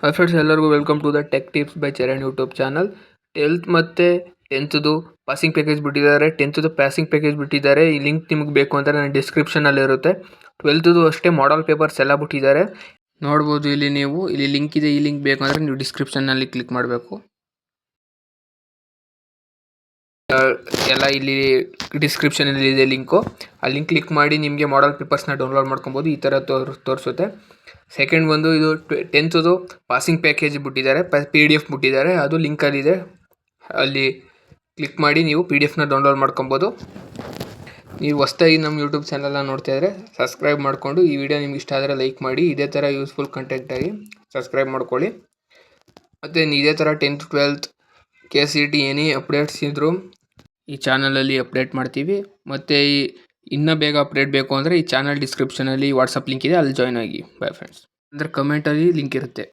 Hi friends, ಎಲ್ಲರಿಗೂ welcome to the tech tips by Charan YouTube channel. 12th ಮತ್ತು 10th passing package ಬಿಟ್ಟಿದ್ದಾರೆ. 10th passing package ಬಿಟ್ಟಿದ್ದಾರೆ. ಈ link ನಿಮಗೆ ಬೇಕು ಅಂದರೆ ನನ್ನ ಡಿಸ್ಕ್ರಿಪ್ಷನಲ್ಲಿ ಇರುತ್ತೆ. 12th ಅಷ್ಟೇ ಮಾಡಲ್ ಪೇಪರ್ಸ್ ಎಲ್ಲ ಬಿಟ್ಟಿದ್ದಾರೆ. ನೋಡ್ಬೋದು ಇಲ್ಲಿ ಲಿಂಕ್ ಇದೆ. ಈ ಲಿಂಕ್ ಬೇಕು ಅಂದರೆ ನೀವು ಡಿಸ್ಕ್ರಿಪ್ಷನ್ನಲ್ಲಿ ಕ್ಲಿಕ್ ಮಾಡಬೇಕು. ಎಲ್ಲ ಇಲ್ಲಿ ಡಿಸ್ಕ್ರಿಪ್ಷನಲ್ಲಿ ಇದೆ ಲಿಂಕು. ಆ ಲಿಂಕ್ ಕ್ಲಿಕ್ ಮಾಡಿ ನಿಮಗೆ ಮಾಡಲ್ ಪೇಪರ್ಸ್ನ ಡೌನ್ಲೋಡ್ ಮಾಡ್ಕೊಬೋದು. ಈ ಥರ ತೋರಿಸುತ್ತೆ. ಸೆಕೆಂಡ್ ಒಂದು ಇದು 10th ಪಾಸಿಂಗ್ ಪ್ಯಾಕೇಜ್ ಬಿಟ್ಟಿದ್ದಾರೆ, PDF ಬಿಟ್ಟಿದ್ದಾರೆ. ಅದು ಲಿಂಕಲ್ಲಿದೆ. ಅಲ್ಲಿ ಕ್ಲಿಕ್ ಮಾಡಿ ನೀವು PDF ಡೌನ್ಲೋಡ್ ಮಾಡ್ಕೊಬೋದು. ನೀವು ಹೊಸ್ದಾಗಿ ನಮ್ಮ ಯೂಟ್ಯೂಬ್ ಚಾನಲ್ನ ನೋಡ್ತಾ ಇದ್ದರೆ ಸಬ್ಸ್ಕ್ರೈಬ್ ಮಾಡಿಕೊಂಡು ಈ ವಿಡಿಯೋ ನಿಮ್ಗೆ ಇಷ್ಟ ಆದರೆ ಲೈಕ್ ಮಾಡಿ. ಇದೇ ಥರ ಯೂಸ್ಫುಲ್ ಕಂಟೆಂಟಾಗಿ ಸಬ್ಸ್ಕ್ರೈಬ್ ಮಾಡ್ಕೊಳ್ಳಿ. ಮತ್ತು ಇದೇ ಥರ 10th 12th KCET ಏನೇ ಅಪ್ಡೇಟ್ಸ್ ಇದ್ದರೂ ಈ ಚಾನಲಲ್ಲಿ ಅಪ್ಡೇಟ್ ಮಾಡ್ತೀವಿ. ಮತ್ತು ಇನ್ನೂ ಬೇಗ ಅಪ್ಡೇಟ್ ಬೇಕು ಅಂದರೆ ಈ ಚಾನಲ್ ಡಿಸ್ಕ್ರಿಪ್ಷನಲ್ಲಿ ವಾಟ್ಸಪ್ ಲಿಂಕ್ ಇದೆ, ಅಲ್ಲಿ ಜಾಯ್ನ್ ಆಗಿ. By friends. ಅಂದರೆ ಕಮೆಂಟಲ್ಲಿ ಲಿಂಕ್ ಇರುತ್ತೆ.